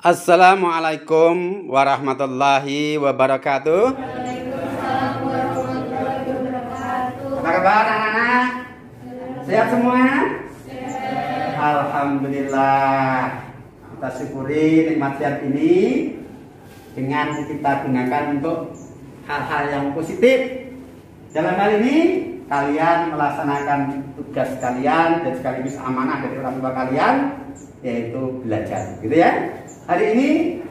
Assalamualaikum warahmatullahi wabarakatuh. Waalaikumsalam warahmatullahi wabarakatuh. Apa kabar anak-anak? Sehat semua? Sehat. Alhamdulillah. Kita syukuri nikmat sehat ini dengan kita gunakan untuk hal-hal yang positif. Dalam hal ini kalian melaksanakan tugas kalian dan sekaligus amanah dari orang tua kalian, yaitu belajar, gitu ya. Hari ini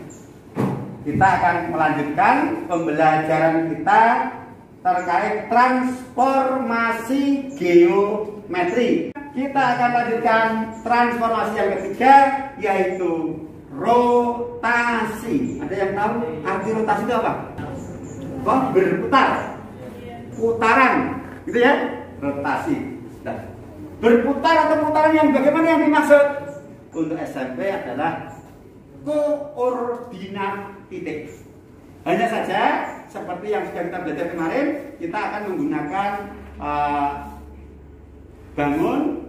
kita akan melanjutkan pembelajaran kita terkait transformasi geometri. Kita akan lanjutkan transformasi yang ketiga, yaitu rotasi. Ada yang tahu arti rotasi itu apa? Oh, berputar, putaran, gitu ya, rotasi. Nah, berputar atau putaran yang bagaimana yang dimaksud? Untuk SMP adalah koordinat titik. Hanya saja seperti yang sudah kita belajar kemarin, kita akan menggunakan bangun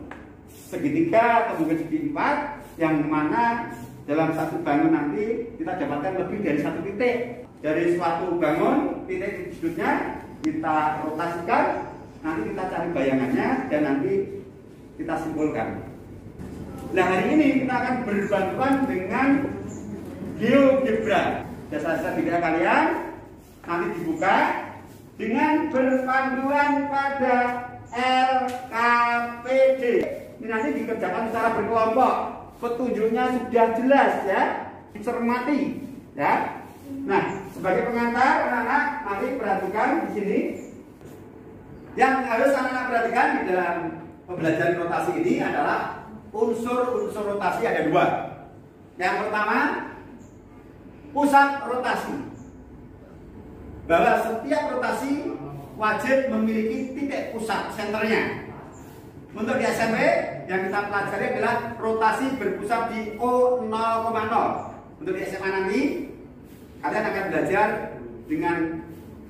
segitiga atau mungkin segi empat, yang mana dalam satu bangun nanti kita dapatkan lebih dari satu titik. Dari suatu bangun, titik sudutnya kita rotasikan, nanti kita cari bayangannya dan nanti kita simpulkan. Nah, hari ini kita akan berbantuan dengan GeoGebra. Dasar-dasar bidang kalian nanti dibuka dengan berpanduan pada LKPD. Ini nanti dikerjakan secara berkelompok. Petunjuknya sudah jelas ya, dicermati ya. Nah, sebagai pengantar anak-anak nanti perhatikan di sini. Yang harus anak-anak perhatikan di dalam pembelajaran rotasi ini adalah unsur-unsur rotasi ada dua. Yang pertama, pusat rotasi. Bahwa setiap rotasi wajib memiliki titik pusat, senternya. Untuk di SMP yang kita pelajari adalah rotasi berpusat di O0,0. Untuk di SMA nanti kalian akan belajar dengan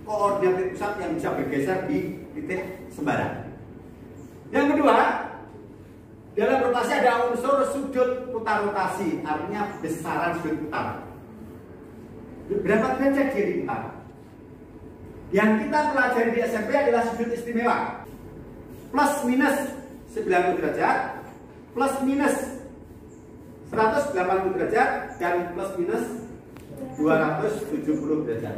koordinat titik pusat yang bisa bergeser di titik sembarang. Yang kedua, dalam rotasi ada unsur sudut putar rotasi, artinya besaran sudut putar. Berapa derajat dia diputar? Yang kita pelajari di SMP adalah sudut istimewa. Plus minus 90 derajat, plus minus 180 derajat, dan plus minus 270 derajat.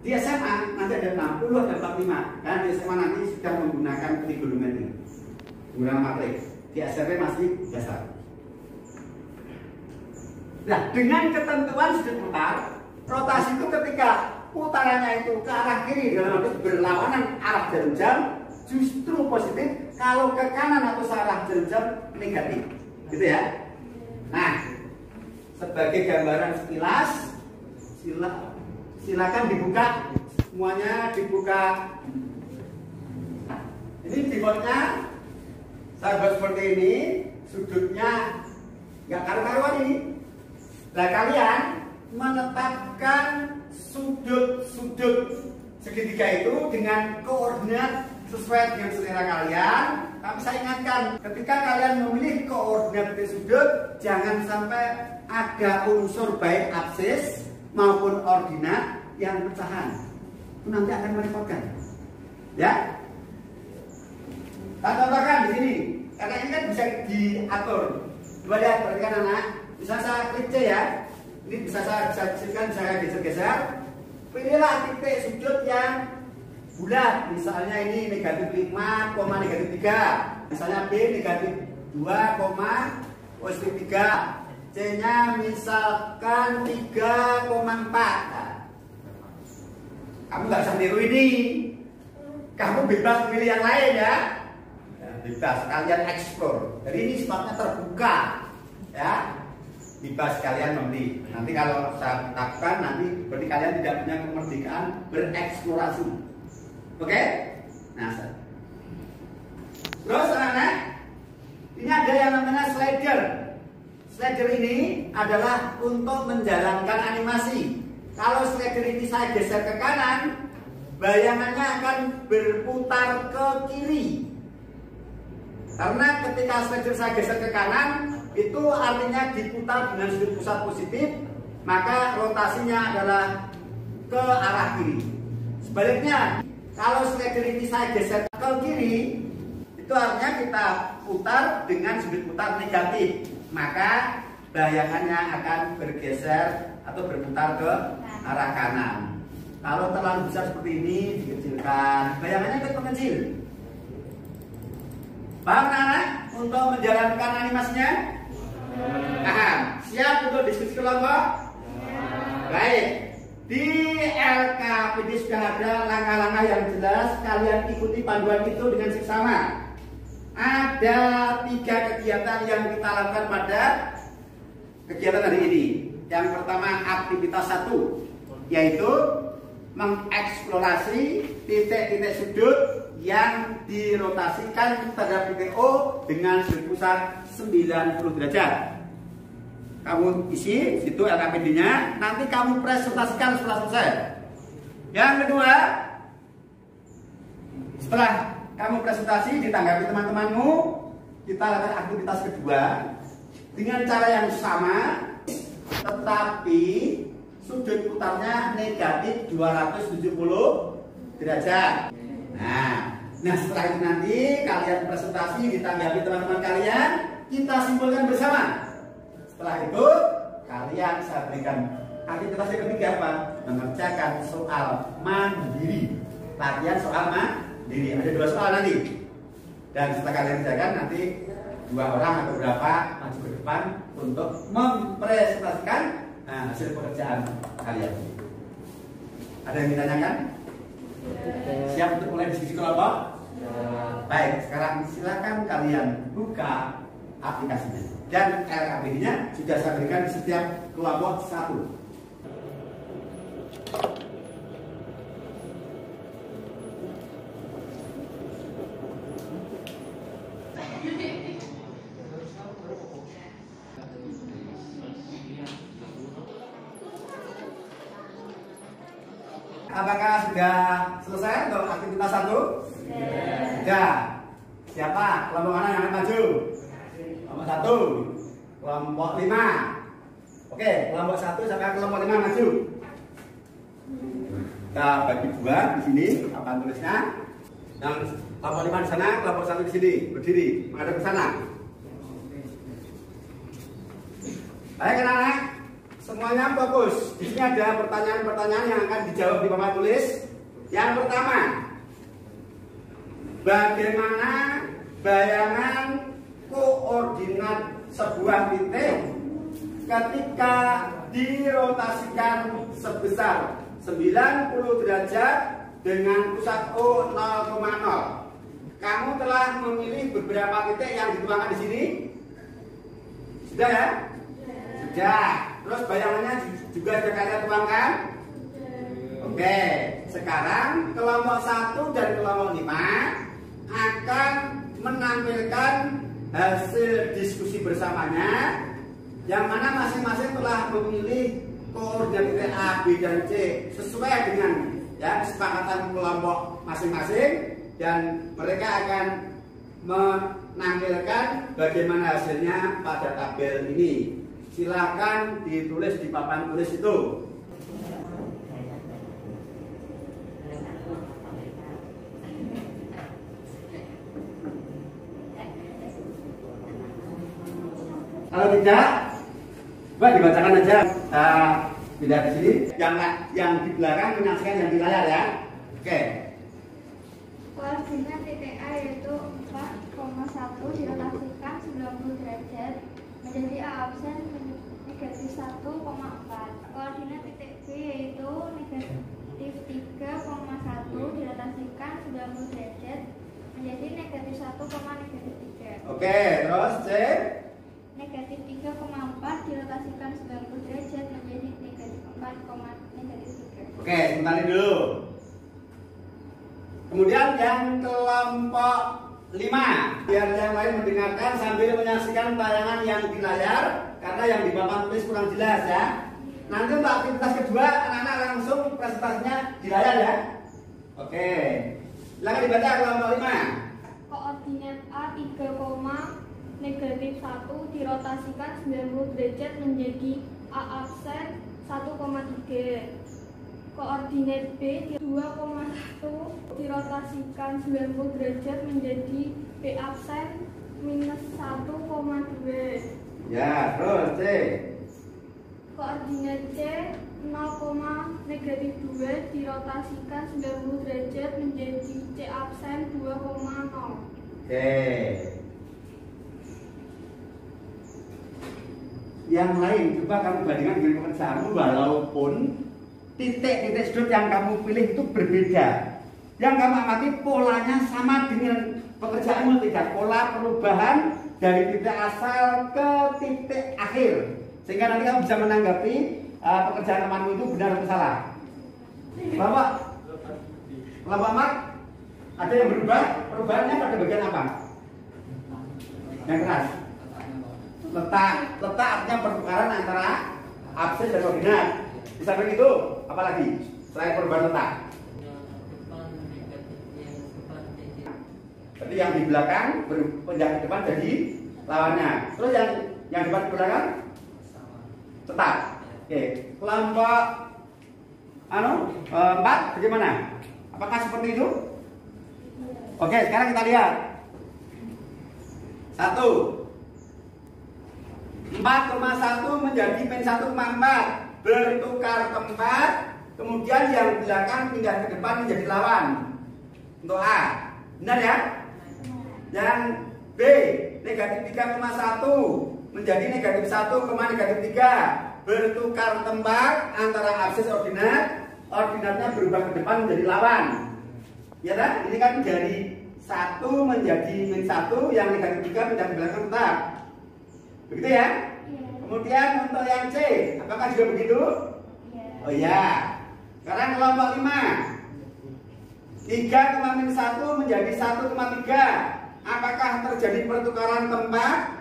Di SMA nanti ada 60, ada 45. Karena di SMA nanti sudah menggunakan trigonometri, menggunakan matriks. Di SMP masih dasar. Nah, dengan ketentuan sudut putar, rotasi itu ketika putarannya itu ke arah kiri dalam arti berlawanan arah jarum jam, justru positif. Kalau ke kanan atau searah jarum jam, negatif, gitu ya. Nah, sebagai gambaran sekilas, silakan dibuka, semuanya dibuka. Ini keyboardnya saya buat seperti ini, sudutnya nggak karu-karuan ini. Nah, kalian menetapkan sudut-sudut segitiga itu dengan koordinat sesuai dengan selera kalian. Tapi saya ingatkan, ketika kalian memilih koordinat titik sudut, jangan sampai ada unsur baik absis maupun ordinat yang pecahan. Itu nanti akan merepotkan. Ya. Saya contohkan di sini, karena ini kan bisa diatur. Coba lihat, perhatikan anak. Bisa saya klik C ya. Ini bisa saya klikkan, saya geser-geser. Pilihlah titik sudut yang bulat. Misalnya ini negatif 5, negatif 3. Misalnya B negatif 2, positif 3. C-nya misalkan 3,4. Nah, kamu nggak usah niru ini. Kamu bebas pilih yang lain ya. Bebas, kalian explore. Jadi ini sifatnya terbuka ya. Bebas kalian memilih. Nanti kalau saya tetapkan, nanti berarti kalian tidak punya kemerdekaan bereksplorasi. Oke? Nah, terus anak-anak, ini ada yang namanya slider. Slider ini adalah untuk menjalankan animasi. Kalau slider ini saya geser ke kanan, bayangannya akan berputar ke kiri. Karena ketika slider saya geser ke kanan, itu artinya diputar dengan sudut pusat positif, maka rotasinya adalah ke arah kiri. Sebaliknya, kalau slider ini saya geser ke kiri, itu artinya kita putar dengan sudut putar negatif, maka bayangannya akan bergeser atau berputar ke arah kanan. Kalau terlalu besar seperti ini, dikecilkan, bayangannya ikut mengecil. Paham anak untuk menjalankan animasinya? Paham? Siap untuk diskusi kelompok? Baik. Di LKPD sudah ada langkah-langkah yang jelas. Kalian ikuti panduan itu dengan seksama. Ada 3 kegiatan yang kita lakukan pada kegiatan hari ini. Yang pertama aktivitas 1, yaitu mengeksplorasi titik-titik sudut yang dirotasikan terhadap titik O dengan sudut pusat 90 derajat. Kamu isi situ LKPD-nya, nanti kamu presentasikan setelah selesai. Yang kedua, setelah kamu presentasi ditanggapi teman-temanmu, kita lakukan aktivitas kedua dengan cara yang sama, tetapi sudut putarnya negatif 270 derajat. Nah setelah itu nanti kalian presentasi ditanggapi teman-teman kalian, kita simpulkan bersama. Setelah itu kalian saya berikan aktivitas yang ketiga apa? Mengerjakan soal mandiri. Latihan soal mandiri. Ada 2 soal nanti. Dan setelah kalian kerjakan nanti 2 orang atau berapa maju ke depan untuk mempresentasikan hasil pekerjaan kalian. Ada yang ditanyakan? Siap untuk mulai diskusi kelompok? Baik, sekarang silakan kalian buka aplikasinya. Dan LKPD-nya sudah saya berikan di setiap kelompok 1. Apakah sudah selesai untuk aktivitas 1? Sudah. Siapa? Kelompok mana yang akan maju? Kelompok 1, kelompok 5. Oke, kelompok 1 sampai kelompok 5 maju. Kita bagi 2 di sini, papan tulisnya. Yang kelompok 5 di sana, kelompok 1 di sini, berdiri menghadap ke sana. Baik anak-anak, semuanya fokus. Di sini ada pertanyaan-pertanyaan yang akan dijawab di papan tulis. Yang pertama, bagaimana bayangan koordinat sebuah titik ketika dirotasikan sebesar 90 derajat dengan pusat O 0,0. Kamu telah memilih beberapa titik yang dituangkan di sini. Sudah ya? Sudah. Terus bayangannya juga sudah kalian tuangkan? Oke. Sekarang kelompok 1 dan kelompok 5 akan menampilkan hasil diskusi bersamanya, yang mana masing-masing telah memilih koordinat titik A, B, dan C sesuai dengan kesepakatan kelompok masing-masing, dan mereka akan menampilkan bagaimana hasilnya pada tabel ini. Silakan ditulis di papan tulis itu. Kalau tidak, coba dibacakan aja. Tidak di sini. Yang di belakang menyaksikan yang di layar ya. Oke. Koordinat titik A yaitu 4,1 dirotasikan 90 derajat menjadi A absen negatif 1,4. Koordinat titik B yaitu negatif 3,1 dirotasikan 90 derajat menjadi negatif 1,3. Oke, terus C. Negatif 3,4 dirotasikan 90 derajat menjadi negatif 4,3. Oke, sebentar dulu. Kemudian yang kelompok 5, biar yang lain mendengarkan sambil menyaksikan tayangan yang di layar, karena yang di papan tulis kurang jelas ya. Nanti untuk aktivitas kedua, anak-anak langsung presentasinya di layar ya. Oke, silakan dibaca kelompok 5. Koordinat A 3,0 negatif 1 dirotasikan 90 derajat menjadi A absen 1,3. Koordinat B 2,1 dirotasikan 90 derajat menjadi B absen minus 1,2. Ya, terus C. Koordinat C 0, negatif 2 dirotasikan 90 derajat menjadi C absen 2,0. Oke. Yang lain coba kamu bandingkan dengan pekerjaanmu, walaupun titik-titik sudut yang kamu pilih itu berbeda. Yang kamu amati polanya sama dengan pekerjaanmu, tidak pola perubahan dari titik asal ke titik akhir, sehingga nanti kamu bisa menanggapi pekerjaan temanmu itu benar atau salah. Kelompok Mark, ada yang berubah? Perubahannya pada bagian apa? Yang keras. Letak artinya pertukaran antara absis dan koordinat. Di samping itu, apa lagi selain perubahan letak? Jadi yang di belakang berpindah ke depan jadi lawannya. Terus yang depan ke belakang tetap. Oke, kelompok 4 bagaimana? Apakah seperti itu? Oke, sekarang kita lihat. 4,1 menjadi min 1,4, bertukar tempat, kemudian yang belakang pindah ke depan menjadi lawan. Untuk A, benar ya? Yang B, negatif 3,1 menjadi negatif 1, negatif 3, bertukar tempat antara absis ordinatnya berubah ke depan menjadi lawan. Ya kan? Ini kan dari 1 menjadi min 1, yang negatif 3 pindah ke belakang tetap. Begitu ya? Kemudian untuk yang C, apakah juga begitu? Oh iya. Sekarang kelompok 5. 3,-1 menjadi 1,3. Apakah terjadi pertukaran tempat?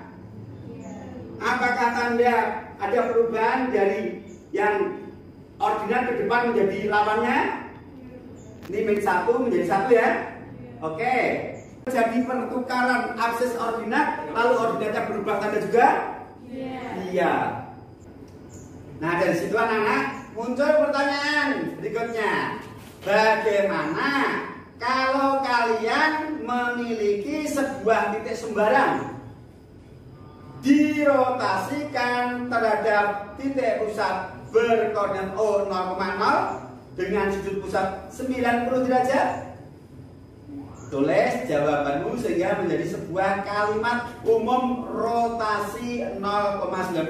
Apakah tanda ada perubahan dari yang ordinat ke depan menjadi lawannya? Ini min 1 menjadi 1 ya? Oke. Jadi pertukaran absis ordinat, lalu ordinatnya berubah tanda juga? Iya. Nah, dari situ anak-anak muncul pertanyaan berikutnya. Bagaimana kalau kalian memiliki sebuah titik sembarang dirotasikan terhadap titik pusat berkoordinat O 0,0 dengan sudut pusat 90 derajat? Tulis jawabanmu sehingga menjadi sebuah kalimat umum rotasi 0,90.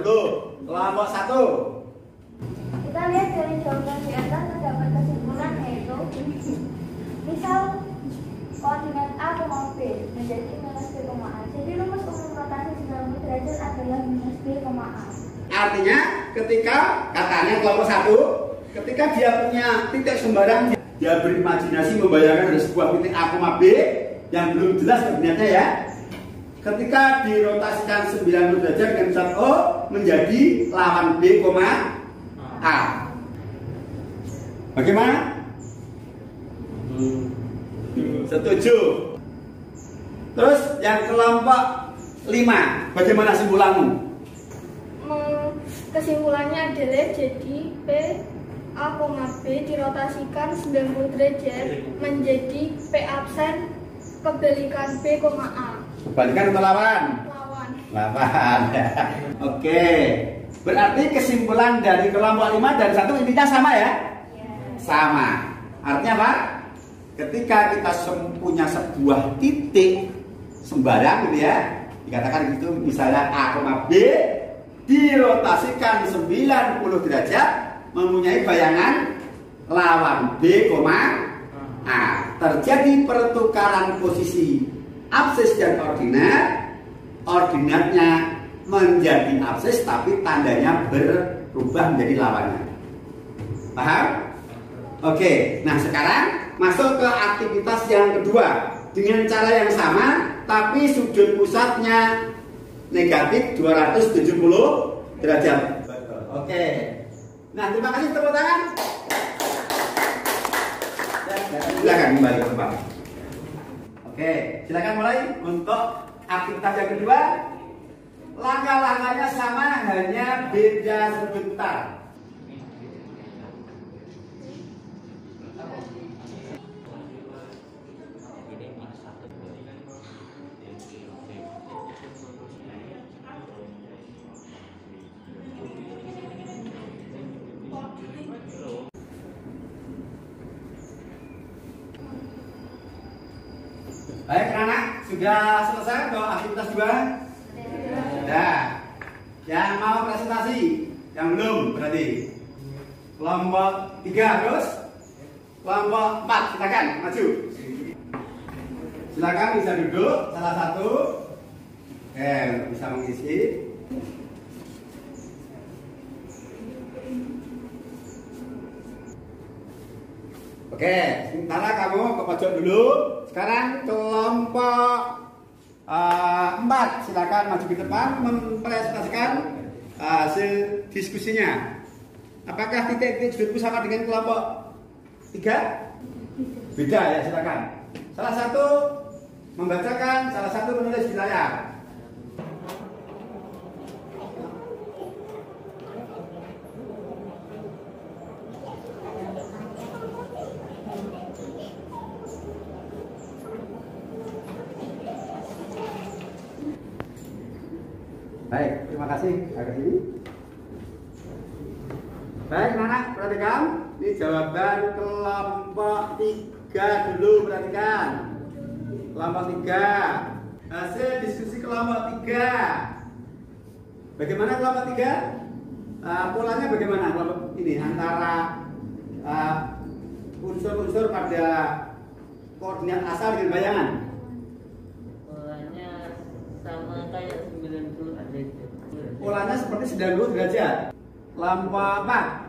Kelompok 1. Kita lihat dari jawaban di atas terdapat kesimpulan yaitu misal koordinat A, B menjadi minus B, A. Jadi rumus umum rotasi 90 derajat adalah minus B, A. Artinya ketika katanya kelompok 1, ketika dia punya titik sembarang, dia berimajinasi membayangkan ada sebuah titik A, B yang belum jelas koordinatnya ya. Ketika dirotasikan 90 derajat dengan pusat O menjadi lawan B, A. Bagaimana? Setuju. Terus yang kelompok 5, bagaimana simpulanmu? Kesimpulannya adalah jadi P A, B dirotasikan 90 derajat menjadi P absen kebalikan B, A. Kebalikan atau lawan? Lawan. Oke. Berarti kesimpulan dari kelompok 5 dan 1 intinya sama ya? Sama. Artinya apa? Ketika kita punya sebuah titik sembarang gitu ya, dikatakan gitu misalnya A, B dirotasikan 90 derajat mempunyai bayangan lawan B, A. Terjadi pertukaran posisi absis dan ordinatnya menjadi absis tapi tandanya berubah menjadi lawannya. Paham? Oke, nah sekarang masuk ke aktivitas yang kedua dengan cara yang sama tapi sudut pusatnya negatif 270 derajat. Oke. Nah, terima kasih, tepuk tangan. Silakan kembali ke tempat. Oke, silakan mulai untuk aktivitas yang kedua. langkah-langkahnya sama, hanya beda sebentar. Baik anak, sudah selesai untuk aktivitas 2? Sudah. Yang mau presentasi? Yang belum berarti. Kelompok 3 terus? Kelompok 4, silakan maju. Silakan bisa duduk, salah satu. Bisa mengisi. Oke, sementara kamu ke pojok dulu. Sekarang kelompok 4, silakan maju ke depan mempresentasikan hasil diskusinya. Apakah titik-titik sudutku sama dengan kelompok 3? Beda ya, silakan. Salah satu membacakan, salah satu menulis di layar. Baik, terima kasih. Agak sini. Baik, anak, perhatikan. Ini jawaban kelompok 3 dulu, perhatikan. Kelompok 3. Hasil diskusi kelompok 3. Bagaimana kelompok 3? Polanya bagaimana kelompok ini antara unsur-unsur pada koordinat asal dengan bayangan? Polanya sama kayak 90 derajat. Polanya seperti 90 derajat. Kelompok 4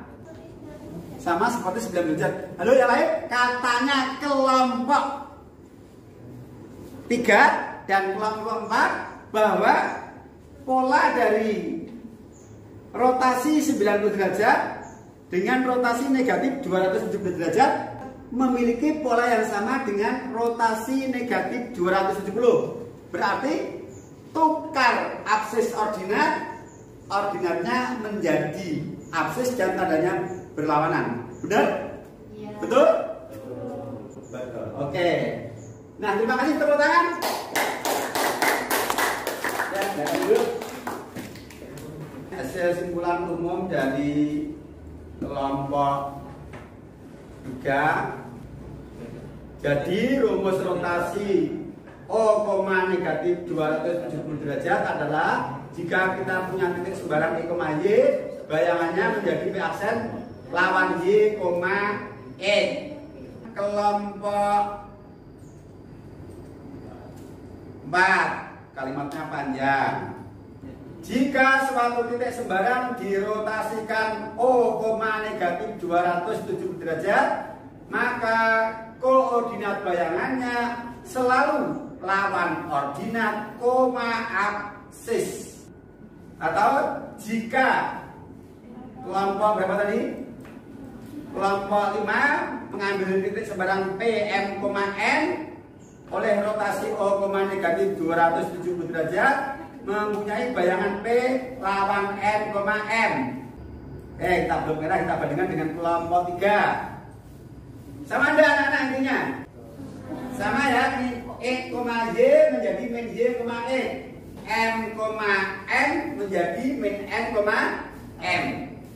sama seperti 90 derajat. Halo yang lain, katanya kelompok 3 dan kelompok 4 bahwa pola dari rotasi 90 derajat dengan rotasi negatif 270 derajat memiliki pola yang sama dengan rotasi negatif 270. Berarti tukar absis ordinat, ordinatnya menjadi absis dan tandanya berlawanan. Benar? Iya. Betul? Betul. Oke. Nah, terima kasih, tepuk tangan. Ya, jangan dulu. Hasil simpulan umum dari kelompok 3. Jadi rumus rotasi O, negatif 270 derajat adalah jika kita punya titik sembarang E, Y, bayangannya menjadi P aksen lawan Y, E. Kelompok 4, kalimatnya panjang. Jika suatu titik sembarang dirotasikan O, negatif 270 derajat, maka koordinat bayangannya selalu lawan ordinat, absis. Atau jika kelompok berapa tadi? Kelompok 5 mengambil titik sembarang P, M, N oleh rotasi O, negatif 270 derajat mempunyai bayangan P lawan N, M. Kita belum merah, kita bandingkan dengan kelompok 3. Sama ada anak-anak intinya? Sama ya, E, Y menjadi min Y, E. M, N menjadi min N, M.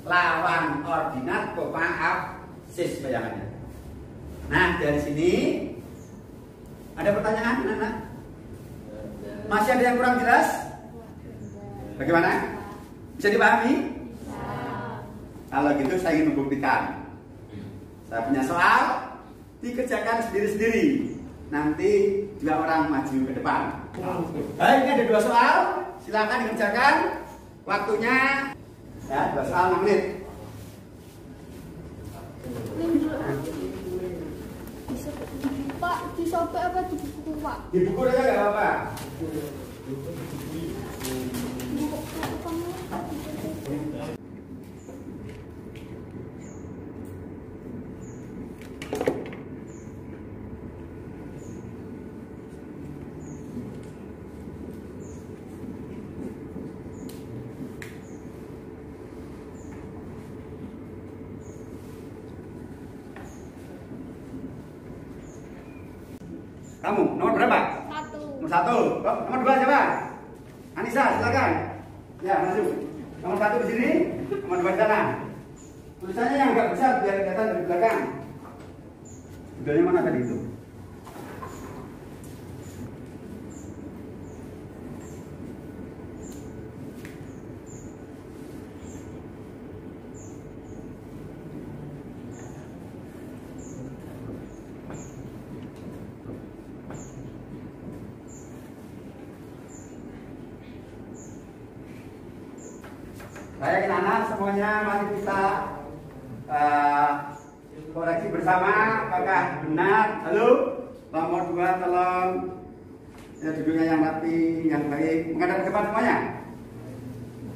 Lawan ordinat, absis bayangannya. Nah, dari sini ada pertanyaan, anak-anak? Masih ada yang kurang jelas? Bagaimana? Bisa dipahami? Kalau gitu saya ingin membuktikan. Saya punya soal, dikerjakan sendiri-sendiri. Nanti 2 orang maju ke depan. Baik, ini ada 2 soal. Silakan dikerjakan. Waktunya ya 2 soal 6 menit. Pak, disobek apa di buku, Pak? Di buku aja nggak apa-apa. Kamu nomor berapa? 1. Nomor 1. Oh, nomor 2 siapa? Anissa, silakan. Ya, maju. Nomor 1 di sini, nomor 2 di sana. Tulisannya yang agak besar biar kelihatan dari belakang. Budaya mana tadi itu? Baik anak semuanya, mari kita koreksi bersama apakah benar. Halo, nomor 2 tolong ya duduknya yang rapi, yang baik, menghadap ke depan semuanya.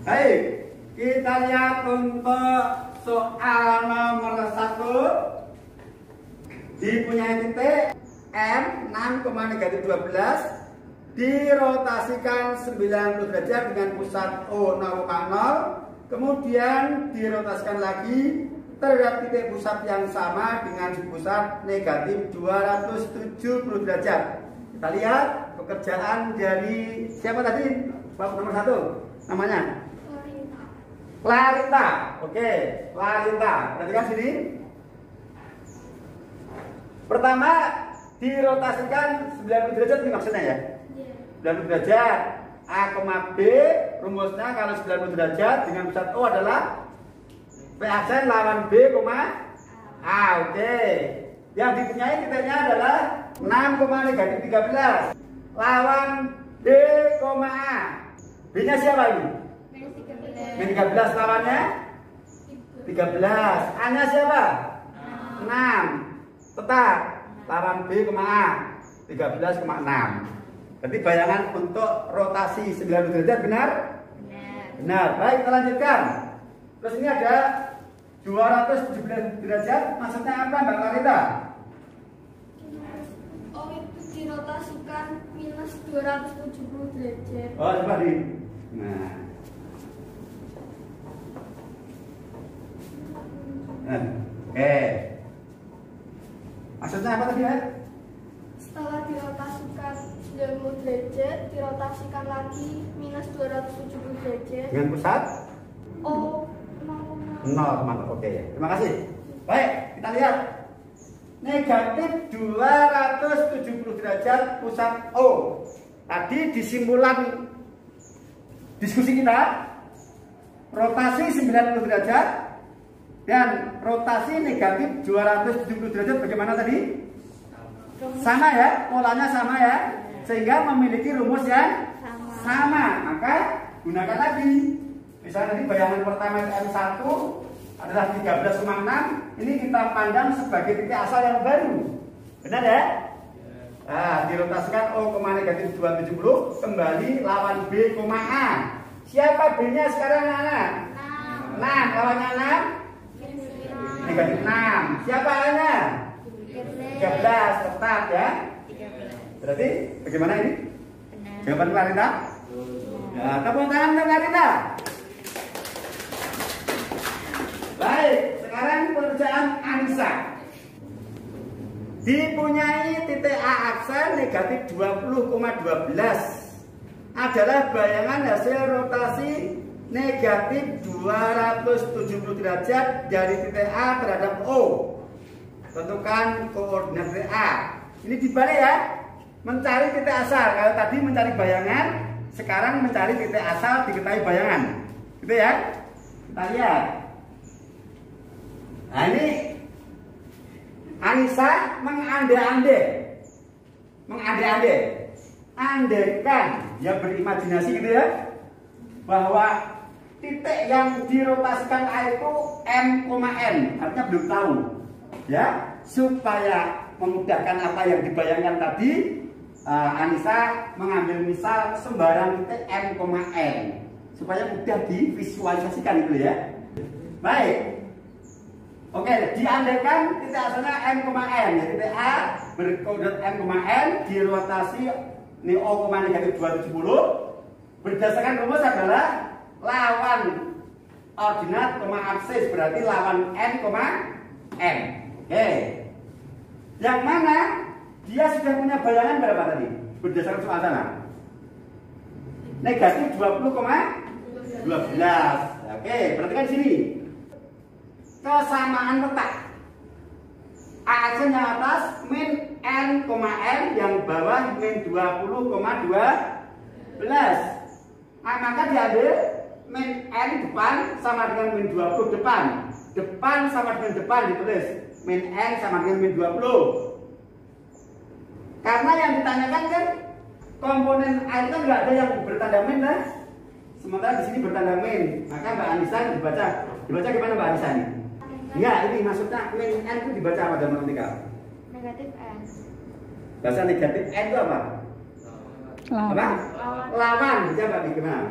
Baik, kita lihat untuk soal nomor 1 dipunyai titik M 6,-12 dirotasikan 90 derajat dengan pusat O 0,0. Kemudian dirotasikan lagi terhadap titik pusat yang sama dengan pusat negatif 270 derajat. Kita lihat pekerjaan dari siapa tadi? Bab nomor 1 namanya? Clarita. Oke, Clarita. Perhatikan sini. Pertama dirotasikan 90 derajat ini maksudnya ya? 90 derajat. A, B, rumusnya kalau 90 derajat dengan pusat O adalah P aksen lawan B, A. Oke. Yang dipunyai titiknya adalah 6,-13 lawan B, A. B-nya siapa ini? Min 13 lawannya 13. A-nya siapa? 6. Tetap lawan B, A. 13,6. Berarti bayangan untuk rotasi 90 derajat benar? Benar. Baik, kita lanjutkan. Terus ini ada 270 derajat. Maksudnya apa Mbak Clarita? Oh, itu dirotasikan minus 270 derajat. Oh, coba di. Nah. Oke. Maksudnya apa tadi ya? Setelah dirotasikan 90 derajat, dirotasikan lagi minus 270 derajat. Dengan pusat? O 0. Oke, terima kasih. Baik, kita lihat. Negatif 270 derajat pusat O. Tadi di simpulan diskusi kita, rotasi 90 derajat dan rotasi negatif 270 derajat bagaimana tadi? Sama ya, polanya sama ya, sehingga memiliki rumus yang sama. Maka gunakan lagi. Misalnya tadi bayangan pertama M1 adalah 13,6. Ini kita pandang sebagai titik asal yang baru. Benar ya? Nah, dirotasikan O, negatif 270 kembali lawan B, A. Siapa B-nya sekarang anak? 6. Lawannya 6? Negatif 6. Siapa A-nya? 13. Tetap ya. Berarti bagaimana ini? Jawaban Clarita? Ya, tepuk tangan untuk Clarita. Baik, sekarang pekerjaan Anissa. Dipunyai titik A aksen negatif 20,12 adalah bayangan hasil rotasi negatif 270 derajat dari titik A terhadap O. Tentukan koordinat titik A. Ini dibalik ya, mencari titik asal. Kalau tadi mencari bayangan, sekarang mencari titik asal diketahui bayangan. Gitu ya. Kita lihat. Nah ini Anissa mengandai-andai, andaikan dia berimajinasi gitu ya, bahwa titik yang dirotasikan A itu M,N, artinya belum tahu ya, supaya memudahkan apa yang dibayangkan tadi, Anissa mengambil misal sembarang titik M,N supaya mudah divisualisasikan gitu ya. Baik. Oke, diandaikan titik asalnya M,N ya, titik A berkoordinat M,N dirotasi ini O, negatif 270 berdasarkan rumus adalah lawan ordinat, absis berarti lawan N, N. Oke. Yang mana Dia sudah punya bayangan berapa tadi? Berdasarkan soal sana. Negatif 20,12. Oke, perhatikan sini. Kesamaan letak. AC yang atas min N, N, yang bawah min 20,12. Nah, maka diambil min N depan sama dengan min 20 depan. Depan sama dengan depan ditulis. Min N sama dengan min 20. Karena yang ditanyakan kan komponen air kan nggak ada yang bertanda min lah. Sementara di sini bertanda min. Maka Mbak Anissa dibaca gimana Mbak Anissa ini? Ya, ini maksudnya min N itu dibaca apa dalam matematika? Negatif N. Bahasa negatif N itu apa? Apa? Lawan. Coba gimana?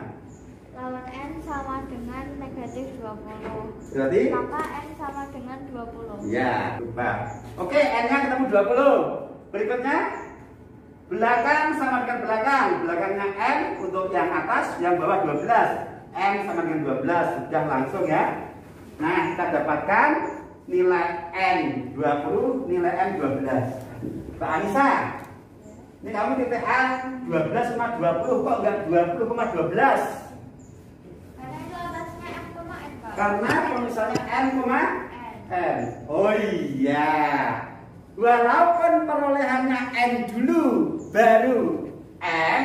Lawan N sama dengan negatif 20. Berarti? Maka N sama dengan 20. Ya, lupa. Oke, N-nya ketemu 20. Berikutnya, belakang sama dengan belakang. Belakangnya N untuk yang atas, yang bawah 12. N sama dengan 12. Sudah langsung ya. Nah, kita dapatkan nilai N 20, nilai N 12. Mbak Anissa, ini kamu titik A 12,20, kok enggak 20,12? Karena itu atasnya M, N, Pak. Karena penulisannya N. Oh iya. Walaupun perolehannya N dulu, baru N,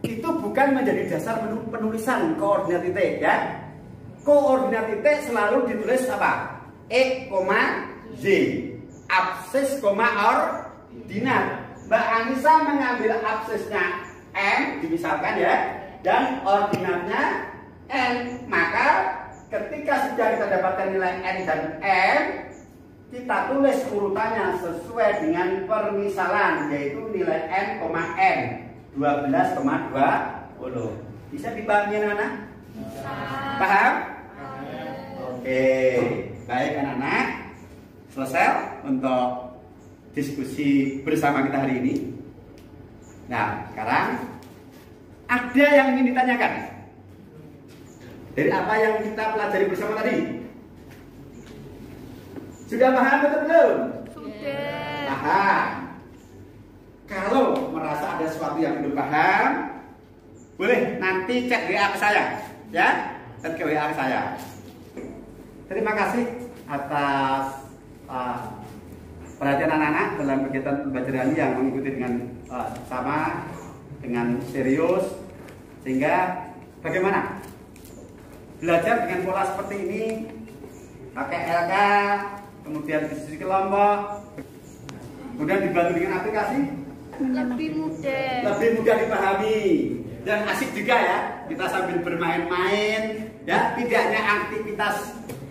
itu bukan menjadi dasar penulisan koordinat titik ya. Koordinat titik selalu ditulis apa? E, Z. Absis, ordinat. Mbak Anissa mengambil absisnya M, dimisalkan ya, dan ordinatnya N. Maka ketika sudah kita dapatkan nilai N dan M, kita tulis urutannya sesuai dengan permisalan, yaitu nilai N, 12,20. Bisa dipahami anak-anak? Paham? Oke, baik anak-anak. Selesai untuk diskusi bersama kita hari ini. Nah, sekarang ada yang ingin ditanyakan dari apa yang kita pelajari bersama tadi. Sudah paham betul belum? Sudah. Paham. Kalau merasa ada sesuatu yang belum paham, boleh nanti cek WA ke saya, ya, cek ke WA ke saya. Terima kasih atas perhatian anak-anak dalam kegiatan pembelajaran yang mengikuti dengan sama, dengan serius, sehingga bagaimana belajar dengan pola seperti ini, pakai LK, kemudian diskusi kelompok, kemudian dibantu dengan aplikasi, lebih mudah dipahami dan asik juga ya. Kita sambil bermain-main, ya, tidak hanya aktivitas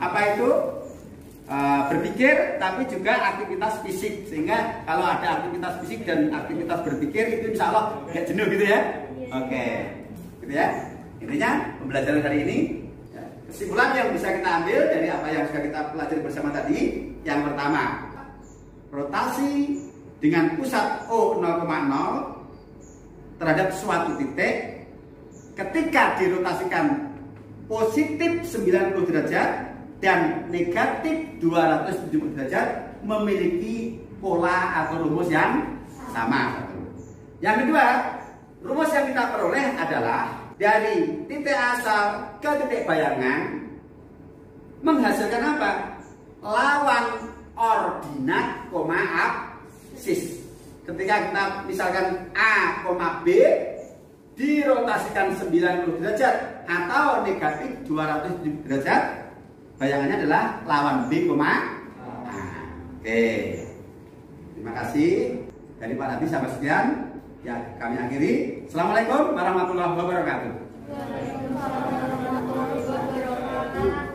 apa itu berpikir, tapi juga aktivitas fisik. Sehingga kalau ada aktivitas fisik dan aktivitas berpikir itu insya Allah nggak jenuh gitu ya. Oke, gitu ya. Intinya pembelajaran hari ini, kesimpulan yang bisa kita ambil dari apa yang sudah kita pelajari bersama tadi, yang pertama, rotasi dengan pusat O 0,0 terhadap suatu titik, ketika dirotasikan positif 90 derajat dan negatif 270 derajat memiliki pola atau rumus yang sama. Yang kedua, rumus yang kita peroleh adalah dari titik asal ke titik bayangan menghasilkan apa? Lawan ordinat, absis. Ketika kita misalkan A, B dirotasikan 90 derajat atau negatif 270 derajat, bayangannya adalah lawan B, A. Oke. Terima kasih dari Pak Nabi sampai sekian. Ya, kami akhiri. Assalamualaikum warahmatullahi wabarakatuh. Waalaikumsalam warahmatullahi wabarakatuh.